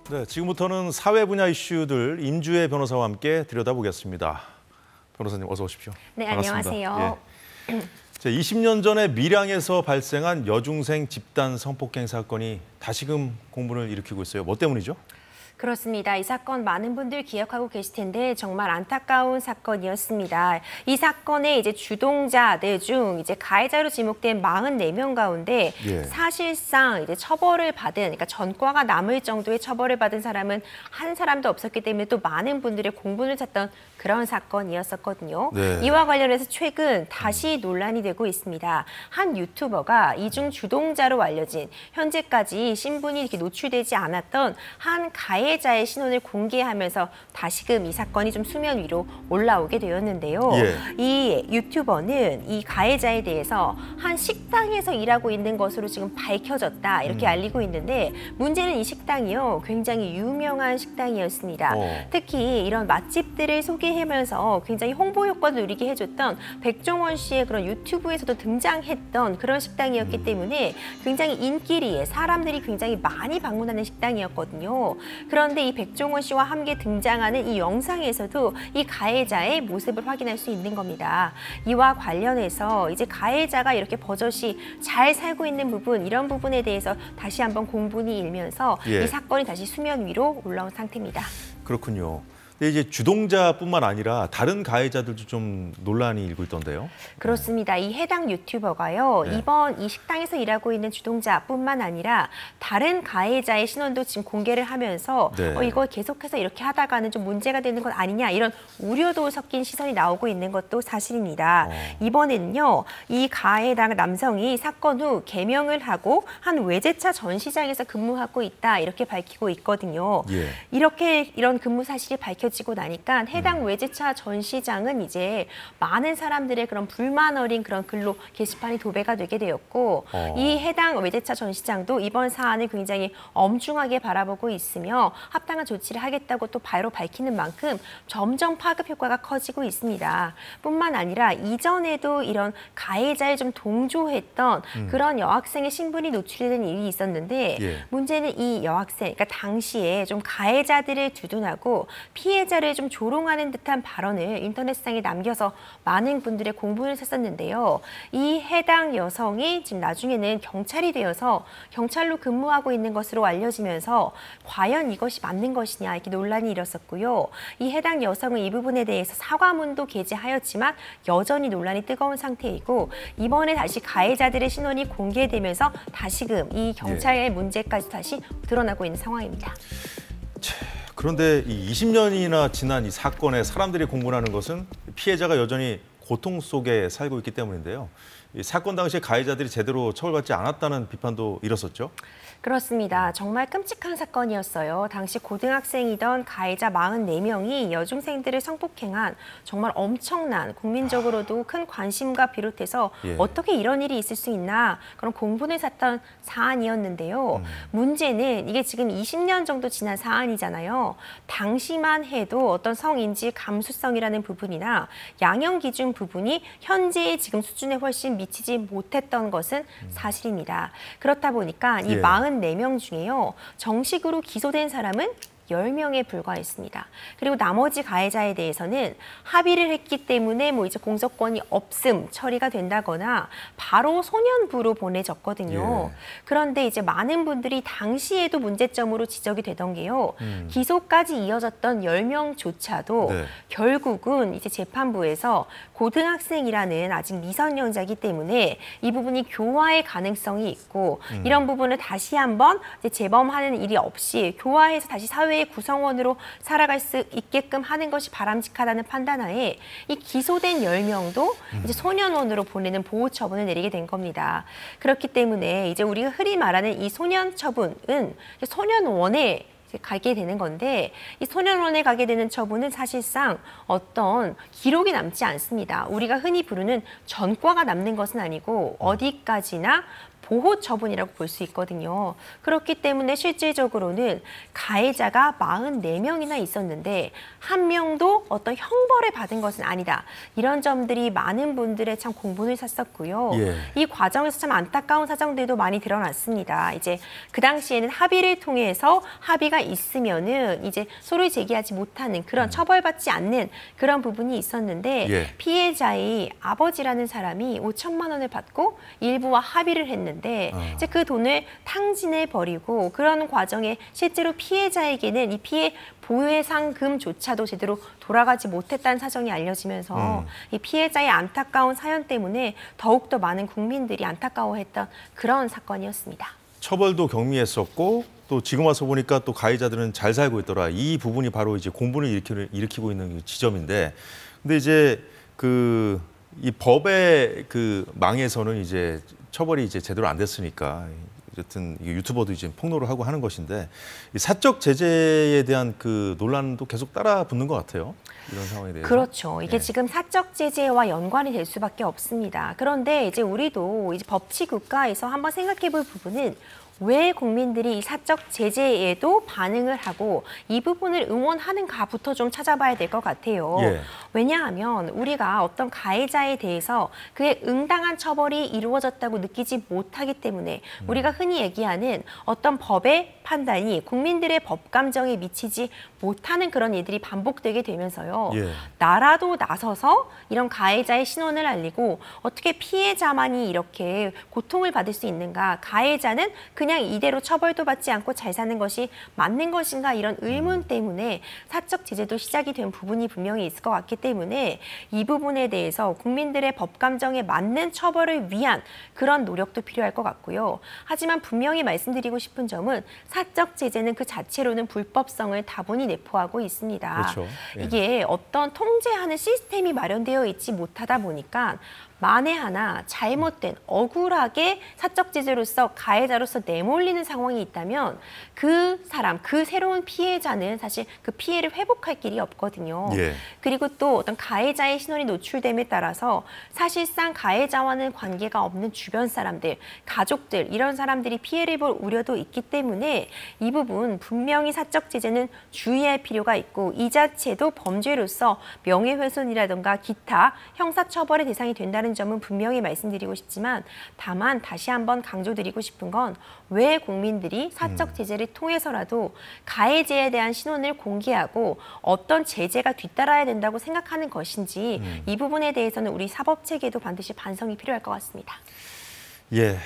네, 지금부터는 사회 분야 이슈들 임주혜 변호사와 함께 들여다보겠습니다. 변호사님 어서 오십시오. 네, 반갑습니다. 안녕하세요. 예. 20년 전에 밀양에서 발생한 여중생 집단 성폭행 사건이 다시금 공분을 일으키고 있어요. 뭐 때문이죠? 그렇습니다. 이 사건 많은 분들 기억하고 계실 텐데 정말 안타까운 사건이었습니다. 이 사건의 주동자들 중 가해자로 지목된 44명 가운데 사실상 처벌을 받은, 그러니까 전과가 남을 정도의 처벌을 받은 사람은 한 사람도 없었기 때문에 또 많은 분들의 공분을 샀던 그런 사건이었었거든요. 네. 이와 관련해서 최근 다시 논란이 되고 있습니다. 한 유튜버가 이중 주동자로 알려진 현재까지 신분이 이렇게 노출되지 않았던 한 가해자의 신원을 공개하면서 다시금 이 사건이 좀 수면 위로 올라오게 되었는데요. 이 유튜버는 이 가해자에 대해서 한 식당에서 일하고 있는 것으로 지금 밝혀졌다 이렇게 알리고 있는데 문제는 이 식당이요 굉장히 유명한 식당이었습니다. 특히 이런 맛집들을 소개하면서 굉장히 홍보 효과를 누리게 해줬던 백종원 씨의 그런 유튜브에서도 등장했던 그런 식당이었기 때문에 굉장히 인기리에 사람들이 굉장히 많이 방문하는 식당이었거든요. 그런데 이 백종원 씨와 함께 등장하는 이 영상에서도 이 가해자의 모습을 확인할 수 있는 겁니다. 이와 관련해서 가해자가 이렇게 버젓이 잘 살고 있는 부분, 이런 부분에 대해서 다시 한번 공분이 일면서 이 사건이 다시 수면 위로 올라온 상태입니다. 그렇군요. 근데 주동자뿐만 아니라 다른 가해자들도 좀 논란이 일고 있던데요. 그렇습니다. 이 해당 유튜버가요. 이번 이 식당에서 일하고 있는 주동자뿐만 아니라 다른 가해자의 신원도 지금 공개를 하면서 이거 계속해서 이렇게 하다가는 좀 문제가 되는 것 아니냐 이런 우려도 섞인 시선이 나오고 있는 것도 사실입니다. 이번에는요. 이 가해당 남성이 사건 후 개명을 하고 한 외제차 전시장에서 근무하고 있다 이렇게 밝히고 있거든요. 이런 근무 사실이 지고 나니까 해당 외제차 전시장은 많은 사람들의 그런 불만 어린 그런 글로 게시판이 도배가 되게 되었고 이 해당 외제차 전시장도 이번 사안을 굉장히 엄중하게 바라보고 있으며 합당한 조치를 하겠다고 또 바로 밝히는 만큼 점점 파급 효과가 커지고 있습니다. 뿐만 아니라 이전에도 이런 가해자에 좀 동조했던 그런 여학생의 신분이 노출된 일이 있었는데 문제는 이 여학생, 그러니까 당시에 좀 가해자들을 두둔하고 피해자를 좀 조롱하는 듯한 발언을 인터넷상에 남겨서 많은 분들의 공분을 샀었는데요. 이 해당 여성이 지금 나중에는 경찰이 되어서 경찰로 근무하고 있는 것으로 알려지면서 과연 이것이 맞는 것이냐 이렇게 논란이 일었었고요. 이 해당 여성은 이 부분에 대해서 사과문도 게재하였지만 여전히 논란이 뜨거운 상태이고 이번에 다시 가해자들의 신원이 공개되면서 다시금 이 경찰의 문제까지 다시 드러나고 있는 상황입니다. 그런데 이 20년이나 지난 이 사건에 사람들이 공분하는 것은 피해자가 여전히 고통 속에 살고 있기 때문인데요. 이 사건 당시에 가해자들이 제대로 처벌받지 않았다는 비판도 일었었죠. 그렇습니다. 정말 끔찍한 사건이었어요. 당시 고등학생이던 가해자 44명이 여중생들을 성폭행한 정말 엄청난 국민적으로도 큰 관심과 비롯해서 어떻게 이런 일이 있을 수 있나 그런 공분을 샀던 사안이었는데요. 문제는 이게 지금 20년 정도 지난 사안이잖아요. 당시만 해도 어떤 성인지 감수성이라는 부분이나 양형 기준 부분이 현재의 지금 수준에 훨씬 미치지 못했던 것은 사실입니다. 그렇다 보니까 이 44명 중에요. 정식으로 기소된 사람은 10명에 불과했습니다. 그리고 나머지 가해자에 대해서는 합의를 했기 때문에 공소권이 없음 처리가 된다거나 바로 소년부로 보내졌거든요. 그런데 많은 분들이 당시에도 문제점으로 지적이 되던 게요. 기소까지 이어졌던 10명조차도 결국은 재판부에서 고등학생이라는 아직 미성년자이기 때문에 이 부분이 교화의 가능성이 있고 이런 부분을 다시 한번 재범하는 일이 없이 교화해서 다시 사회의 구성원으로 살아갈 수 있게끔 하는 것이 바람직하다는 판단하에 이 기소된 10명도 소년원으로 보내는 보호 처분을 내리게 된 겁니다. 그렇기 때문에 우리가 흔히 말하는 이 소년 처분은 소년원에 가게 되는 건데 이 소년원에 가게 되는 처분은 사실상 어떤 기록이 남지 않습니다. 우리가 흔히 부르는 전과가 남는 것은 아니고 어디까지나 보호 처분이라고 볼 수 있거든요. 그렇기 때문에 실질적으로는 가해자가 44명이나 있었는데 한 명도 어떤 형벌을 받은 것은 아니다. 이런 점들이 많은 분들의 참 공분을 샀었고요. 예. 이 과정에서 참 안타까운 사정들도 많이 드러났습니다. 이제 그 당시에는 합의를 통해서 합의가 있으면은 이제 소를 제기하지 못하는 그런 처벌받지 않는 그런 부분이 있었는데 예. 피해자의 아버지라는 사람이 5천만 원을 받고 일부와 합의를 했는데 이제 그 돈을 탕진해 버리고 그런 과정에 실제로 피해자에게는 이 피해 보해상금조차도 제대로 돌아가지 못했다는 사정이 알려지면서 이 피해자의 안타까운 사연 때문에 더욱더 많은 국민들이 안타까워했던 그런 사건이었습니다. 처벌도 경미했었고 또 지금 와서 보니까 또 가해자들은 잘 살고 있더라. 이 부분이 바로 이제 공분을 일으키고 있는 지점인데, 근데 이제 이 법의 망에서는 이제 처벌이 이제 제대로 안 됐으니까 어쨌든 유튜버도 이제 폭로를 하고 하는 것인데, 이 사적 제재에 대한 논란도 계속 따라 붙는 것 같아요. 이런 상황에 대해서. 그렇죠. 이게 예. 지금 사적 제재와 연관이 될 수밖에 없습니다. 그런데 이제 우리도 이제 법치 국가에서 한번 생각해 볼 부분은 왜 국민들이 이 사적 제재에도 반응을 하고 이 부분을 응원하는가부터 좀 찾아봐야 될 것 같아요. 예. 왜냐하면 우리가 어떤 가해자에 대해서 그의 응당한 처벌이 이루어졌다고 느끼지 못하기 때문에 우리가 흔히 얘기하는 어떤 법의 판단이 국민들의 법 감정에 미치지 못하는 그런 일들이 반복되게 되면서요. 예. 나라도 나서서 이런 가해자의 신원을 알리고 어떻게 피해자만이 이렇게 고통을 받을 수 있는가, 가해자는 그냥 이대로 처벌도 받지 않고 잘 사는 것이 맞는 것인가, 이런 의문 때문에 사적 제재도 시작이 된 부분이 분명히 있을 것 같기 때문에 이 부분에 대해서 국민들의 법 감정에 맞는 처벌을 위한 그런 노력도 필요할 것 같고요. 하지만 분명히 말씀드리고 싶은 점은 사적 제재는 그 자체로는 불법성을 다분히 내포하고 있습니다. 그렇죠. 예. 이게 어떤 통제하는 시스템이 마련되어 있지 못하다 보니까 만에 하나 잘못된 억울하게 사적 제재로서 가해자로서 내몰리는 상황이 있다면 그 사람, 그 새로운 피해자는 사실 그 피해를 회복할 길이 없거든요. 예. 그리고 또 어떤 가해자의 신원이 노출됨에 따라서 사실상 가해자와는 관계가 없는 주변 사람들, 가족들, 이런 사람들이 피해를 볼 우려도 있기 때문에 이 부분 분명히 사적 제재는 주의할 필요가 있고 이 자체도 범죄로서 명예훼손이라든가 기타 형사처벌의 대상이 된다는 점은 분명히 말씀드리고 싶지만, 다만 다시 한번 강조드리고 싶은 건 왜 국민들이 사적 제재를 통해서라도 가해자에 대한 신원을 공개하고 어떤 제재가 뒤따라야 된다고 생각하는 것인지 이 부분에 대해서는 우리 사법체계도 반드시 반성이 필요할 것 같습니다. 예.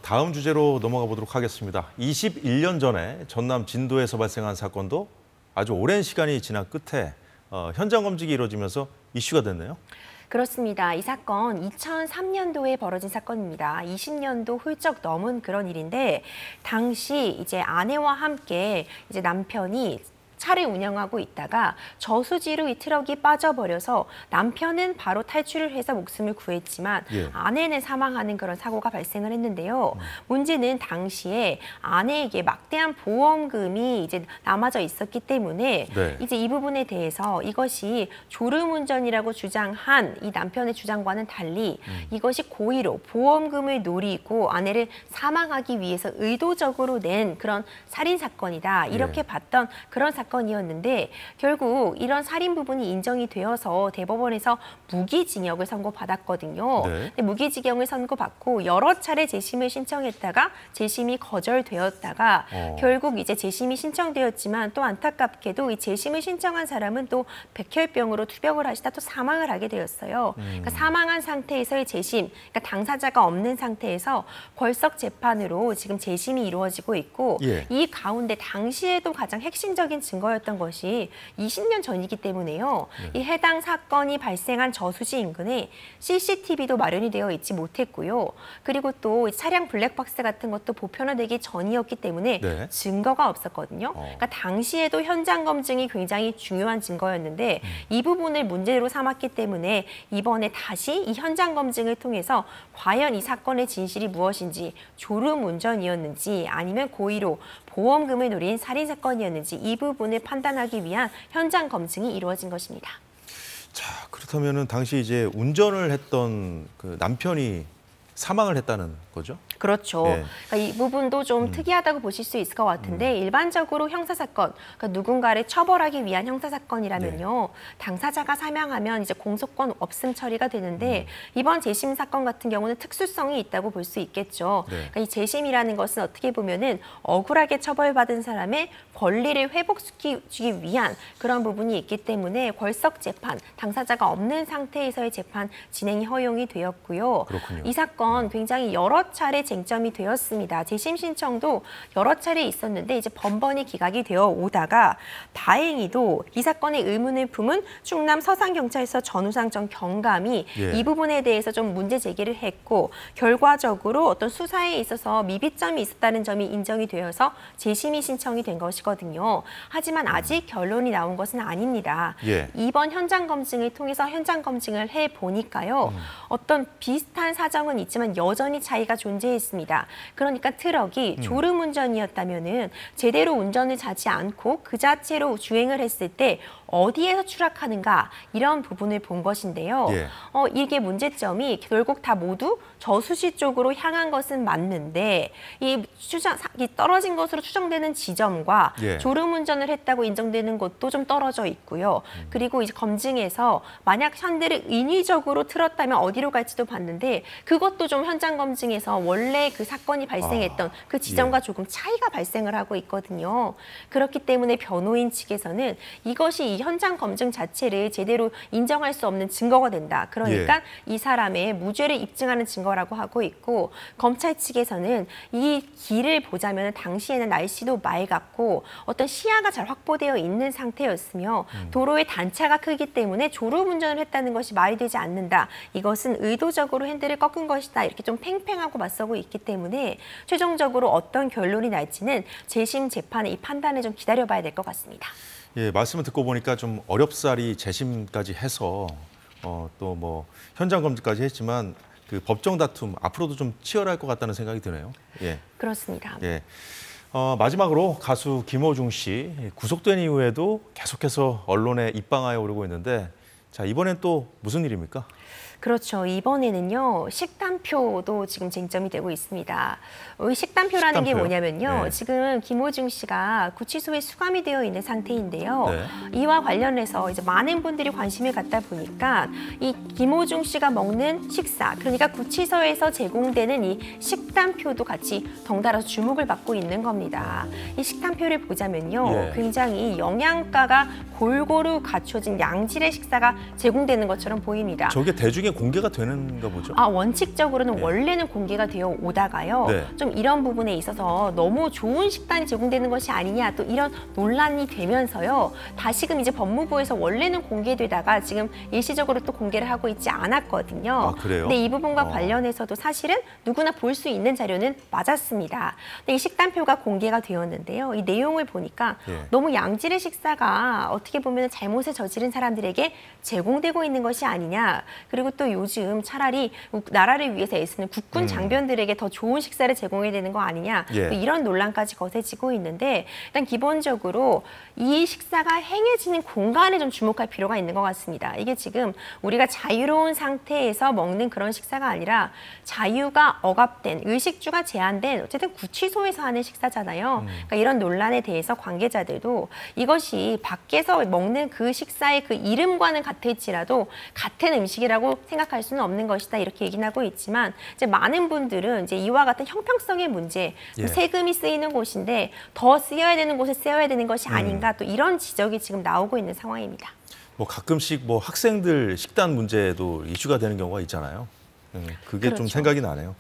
다음 주제로 넘어가 보도록 하겠습니다. 21년 전에 전남 진도에서 발생한 사건도 아주 오랜 시간이 지난 끝에 현장 검증이 이루어지면서 이슈가 됐네요. 그렇습니다. 이 사건 2003년도에 벌어진 사건입니다. 20년도 훌쩍 넘은 그런 일인데, 당시 이제 아내와 함께 이제 남편이 차를 운영하고 있다가 저수지로 이 트럭이 빠져버려서 남편은 바로 탈출을 해서 목숨을 구했지만 예. 아내는 사망하는 그런 사고가 발생을 했는데요. 문제는 당시에 아내에게 막대한 보험금이 이제 남아져 있었기 때문에 네. 이제 이 부분에 대해서 이것이 졸음운전이라고 주장한 이 남편의 주장과는 달리 이것이 고의로 보험금을 노리고 아내를 사망하기 위해서 의도적으로 낸 그런 살인 사건이다, 이렇게 예. 봤던 그런 사건이었는데, 결국 이런 살인 부분이 인정이 되어서 대법원에서 무기징역을 선고받았거든요. 네. 근데 무기징역을 선고받고 여러 차례 재심을 신청했다가 재심이 거절되었다가 결국 이제 재심이 신청되었지만 또 안타깝게도 이 재심을 신청한 사람은 또 백혈병으로 투병을 하시다 또 사망을 하게 되었어요. 그러니까 사망한 상태에서의 재심, 그러니까 당사자가 없는 상태에서 벌석 재판으로 지금 재심이 이루어지고 있고, 예. 이 가운데 당시에도 가장 핵심적인 증거였던 것이 20년 전이기 때문에요. 이 해당 사건이 발생한 저수지 인근에 CCTV도 마련이 되어 있지 못했고요. 그리고 또 차량 블랙박스 같은 것도 보편화되기 전이었기 때문에 네. 증거가 없었거든요. 그러니까 당시에도 현장 검증이 굉장히 중요한 증거였는데 이 부분을 문제로 삼았기 때문에 이번에 다시 이 현장 검증을 통해서 과연 이 사건의 진실이 무엇인지, 졸음 운전이었는지 아니면 고의로 보험금을 노린 살인 사건이었는지 이 부분을 판단하기 위한 현장 검증이 이루어진 것입니다. 자, 그렇다면은 당시 이제 운전을 했던 그 남편이 사망을 했다는 거죠? 그렇죠. 예. 그러니까 이 부분도 좀 특이하다고 보실 수 있을 것 같은데 일반적으로 형사사건, 그러니까 누군가를 처벌하기 위한 형사사건이라면요. 당사자가 사망하면 이제 공소권 없음 처리가 되는데 이번 재심 사건 같은 경우는 특수성이 있다고 볼 수 있겠죠. 네. 그러니까 이 재심이라는 것은 어떻게 보면은 억울하게 처벌받은 사람의 권리를 회복시키기 위한 그런 부분이 있기 때문에 벌석 재판, 당사자가 없는 상태에서의 재판 진행이 허용이 되었고요. 그렇군요. 이 사건 굉장히 여러 차례 쟁점이 되었습니다. 재심 신청도 여러 차례 있었는데 이제 번번이 기각이 되어 오다가 다행히도 이 사건의 의문을 품은 충남 서산경찰서 전우상 전 경감이 예. 이 부분에 대해서 좀 문제 제기를 했고 결과적으로 어떤 수사에 있어서 미비점이 있었다는 점이 인정이 되어서 재심이 신청이 된 것이거든요. 하지만 아직 결론이 나온 것은 아닙니다. 예. 이번 현장 검증을 통해서 현장 검증을 해 보니까요. 어떤 비슷한 사정은 있지만 여전히 차이가 존재했습니다. 그러니까 트럭이 졸음 운전이었다면은 제대로 운전을 하지 않고 그 자체로 주행을 했을 때 어디에서 추락하는가 이런 부분을 본 것인데요. 예. 이게 문제점이 결국 다 모두 저수시 쪽으로 향한 것은 맞는데 이 떨어진 것으로 추정되는 지점과 예. 졸음 운전을 했다고 인정되는 곳도 좀 떨어져 있고요. 그리고 이제 검증에서 만약 현대를 인위적으로 틀었다면 어디로 갈지도 봤는데 그것도 좀 현장 검증에서 원래 그 사건이 발생했던 그 지점과 조금 차이가 발생을 하고 있거든요. 그렇기 때문에 변호인 측에서는 이것이 이 현장 검증 자체를 제대로 인정할 수 없는 증거가 된다. 그러니까 이 사람의 무죄를 입증하는 증거라고 하고 있고 검찰 측에서는 이 길을 보자면 당시에는 날씨도 맑았고 어떤 시야가 잘 확보되어 있는 상태였으며 도로의 단차가 크기 때문에 졸음 운전을 했다는 것이 말이 되지 않는다. 이것은 의도적으로 핸들을 꺾은 것이다. 이렇게 좀 팽팽하고 맞서고 있기 때문에 최종적으로 어떤 결론이 날지는 재심 재판의 이 판단을 좀 기다려봐야 될 것 같습니다. 예, 말씀을 듣고 보니까 좀 어렵사리 재심까지 해서 또 뭐 현장 검증까지 했지만 그 법정 다툼 앞으로도 좀 치열할 것 같다는 생각이 드네요. 예. 그렇습니다. 예. 마지막으로 가수 김호중 씨 구속된 이후에도 계속해서 언론에 입방하여 오르고 있는데 자, 이번엔 또 무슨 일입니까? 그렇죠. 이번에는요. 식단표도 지금 쟁점이 되고 있습니다. 이 식단표라는 게 식단표요? 뭐냐면요. 네. 지금 김호중 씨가 구치소에 수감이 되어 있는 상태인데요. 네. 이와 관련해서 이제 많은 분들이 관심을 갖다 보니까 이 김호중 씨가 먹는 식사, 그러니까 구치소에서 제공되는 이 식단표도 같이 덩달아서 주목을 받고 있는 겁니다. 이 식단표를 보자면요. 예. 굉장히 영양가가 골고루 갖춰진 양질의 식사가 제공되는 것처럼 보입니다. 저게 대중에 공개가 되는가 보죠? 원칙적으로는 원래는 공개가 되어 오다가요. 네. 좀 이런 부분에 있어서 너무 좋은 식단이 제공되는 것이 아니냐 또 이런 논란이 되면서요. 다시금 이제 법무부에서 원래는 공개되다가 지금 일시적으로 또 공개를 하고 있지 않았거든요. 아, 그래요? 근데 이 부분과 관련해서도 사실은 누구나 볼 수 있는 자료는 맞았습니다. 근데 이 식단표가 공개가 되었는데요. 이 내용을 보니까 예. 너무 양질의 식사가 어떻게 보면 잘못을 저지른 사람들에게 제공되고 있는 것이 아니냐. 그리고 또 요즘 차라리 나라를 위해서 애쓰는 국군 장병들에게 더 좋은 식사를 제공해야 되는 거 아니냐. 예. 또 이런 논란까지 거세지고 있는데 일단 기본적으로 이 식사가 행해지는 공간에 좀 주목할 필요가 있는 것 같습니다. 이게 지금 우리가 자유로운 상태에서 먹는 그런 식사가 아니라 자유가 억압된, 의식주가 제한된 어쨌든 구치소에서 하는 식사잖아요. 그러니까 이런 논란에 대해서 관계자들도 이것이 밖에서 먹는 그 식사의 그 이름과는 같을지라도 같은 음식이라고 생각할 수는 없는 것이다. 이렇게 얘기는 하고 있지만 이제 많은 분들은 이제 이와 같은 형평성의 문제, 예. 세금이 쓰이는 곳인데 더 쓰여야 되는 곳에 쓰여야 되는 것이 아닌가 또 이런 지적이 지금 나오고 있는 상황입니다. 뭐 가끔씩 뭐 학생들 식단 문제도 이슈가 되는 경우가 있잖아요. 그게 좀 그렇죠. 생각이 나네요.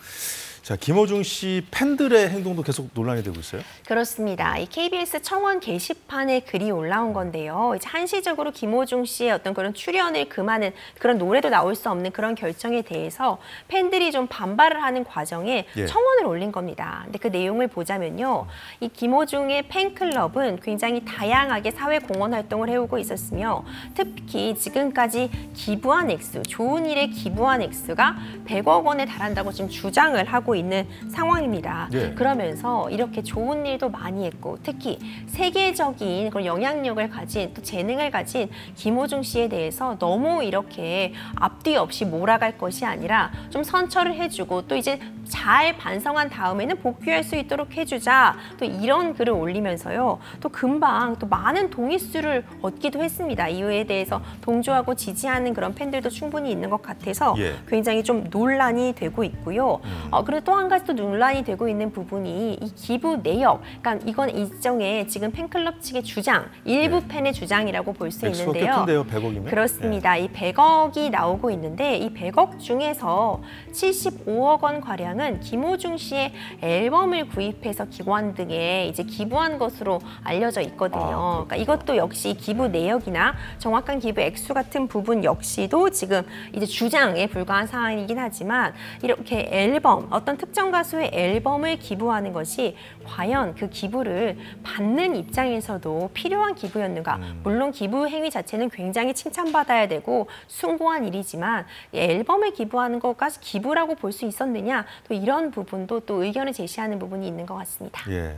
자, 김호중 씨 팬들의 행동도 계속 논란이 되고 있어요? 그렇습니다. 이 KBS 청원 게시판에 글이 올라온 건데요. 이제 한시적으로 김호중 씨의 어떤 그런 출연을 금하는 그런 노래도 나올 수 없는 그런 결정에 대해서 팬들이 좀 반발을 하는 과정에 예. 청원을 올린 겁니다. 근데 그 내용을 보자면요. 이 김호중의 팬클럽은 굉장히 다양하게 사회 공헌 활동을 해오고 있었으며 특히 지금까지 기부한 액수, 좋은 일에 기부한 액수가 100억 원에 달한다고 지금 주장을 하고 나오고 있는 상황입니다. 네. 그러면서 이렇게 좋은 일도 많이 했고 특히 세계적인 그런 영향력을 가진 또 재능을 가진 김호중 씨에 대해서 너무 이렇게 앞뒤 없이 몰아갈 것이 아니라 좀 선처를 해주고 또 이제 잘 반성한 다음에는 복귀할 수 있도록 해주자. 또 이런 글을 올리면서요. 또 금방 또 많은 동의수를 얻기도 했습니다. 이유에 대해서 동조하고 지지하는 그런 팬들도 충분히 있는 것 같아서 예. 굉장히 좀 논란이 되고 있고요. 그리고 또 한 가지 또 논란이 되고 있는 부분이 이 기부 내역. 그러니까 이건 일종의 지금 팬클럽 측의 주장, 일부 네. 팬의 주장이라고 볼 수 액수가 꽤 있는데요. 큰데요, 100억이면? 그렇습니다. 이 100억이 나오고 있는데 이 100억 중에서 75억 원 가량은 김호중 씨의 앨범을 구입해서 기관 등에 이제 기부한 것으로 알려져 있거든요. 그러니까 이것도 역시 기부 내역이나 정확한 기부 액수 같은 부분 역시도 지금 이제 주장에 불과한 상황이긴 하지만 이렇게 앨범, 어떤 특정 가수의 앨범을 기부하는 것이 과연 그 기부를 받는 입장에서도 필요한 기부였는가? 물론 기부 행위 자체는 굉장히 칭찬받아야 되고 숭고한 일이지만 이 앨범을 기부하는 것까지 기부라고 볼 수 있었느냐? 또 이런 부분도 또 의견을 제시하는 부분이 있는 것 같습니다. 예.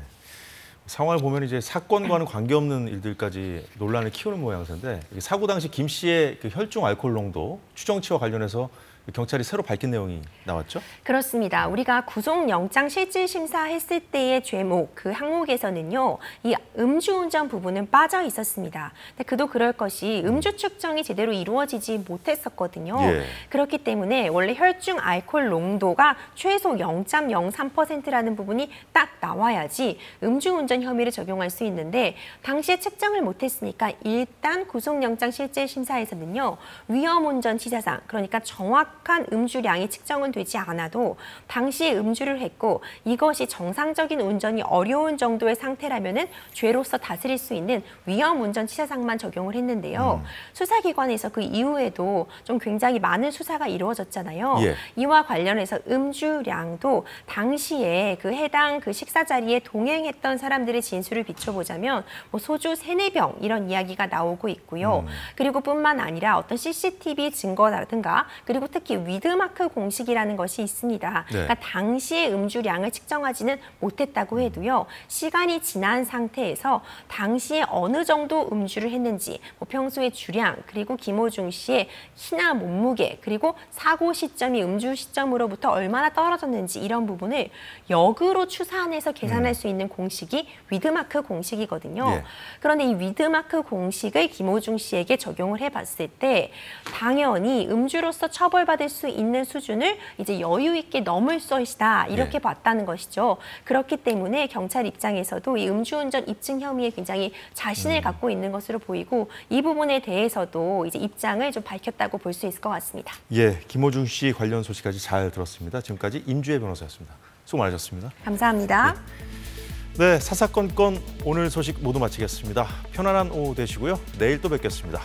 상황을 보면 이제 사건과는 관계없는 일들까지 논란을 키우는 모양새인데 사고 당시 김 씨의 그 혈중 알코올 농도 추정치와 관련해서 경찰이 새로 밝힌 내용이 나왔죠? 그렇습니다. 우리가 구속영장 실질심사했을 때의 죄목, 그 항목에서는요. 이 음주운전 부분은 빠져 있었습니다. 근데 그도 그럴 것이 음주 측정이 제대로 이루어지지 못했었거든요. 예. 그렇기 때문에 원래 혈중 알코올 농도가 최소 0.03%라는 부분이 딱 나와야지 음주운전 혐의를 적용할 수 있는데 당시에 측정을 못했으니까 일단 구속영장 실질심사에서는요. 위험운전 치사상, 그러니까 정확한 음주량이 측정은 되지 않아도 당시에 음주를 했고 이것이 정상적인 운전이 어려운 정도의 상태라면은 죄로서 다스릴 수 있는 위험운전 치사상만 적용을 했는데요. 수사기관에서 그 이후에도 좀 굉장히 많은 수사가 이루어졌잖아요. 예. 이와 관련해서 음주량도 당시에 그 해당 그 식사 자리에 동행했던 사람들의 진술을 비춰보자면 뭐 소주 3-4병 이런 이야기가 나오고 있고요. 그리고 뿐만 아니라 어떤 CCTV 증거라든가 그리고 특히 위드마크 공식이라는 것이 있습니다. 네. 그러니까 당시의 음주량을 측정하지는 못했다고 해도요. 시간이 지난 상태에서 당시에 어느 정도 음주를 했는지, 뭐 평소의 주량, 그리고 김호중 씨의 키나 몸무게, 그리고 사고 시점이 음주 시점으로부터 얼마나 떨어졌는지 이런 부분을 역으로 추산해서 계산할 수 있는 공식이 위드마크 공식이거든요. 예. 그런데 이 위드마크 공식을 김호중 씨에게 적용을 해봤을 때 당연히 음주로서 처벌받을 수 있는 수준을 이제 여유 있게 넘을 것이다 이렇게 예. 봤다는 것이죠. 그렇기 때문에 경찰 입장에서도 이 음주운전 입증 혐의에 굉장히 자신을 갖고 있는 것으로 보이고 이 부분에 대해서도 이제 입장을 좀 밝혔다고 볼 수 있을 것 같습니다. 예, 김호중 씨 관련 소식까지 잘 들었습니다. 지금까지 임주혜 변호사였습니다. 수고 많으셨습니다. 감사합니다. 네, 사사건건 오늘 소식 모두 마치겠습니다. 편안한 오후 되시고요. 내일 또 뵙겠습니다.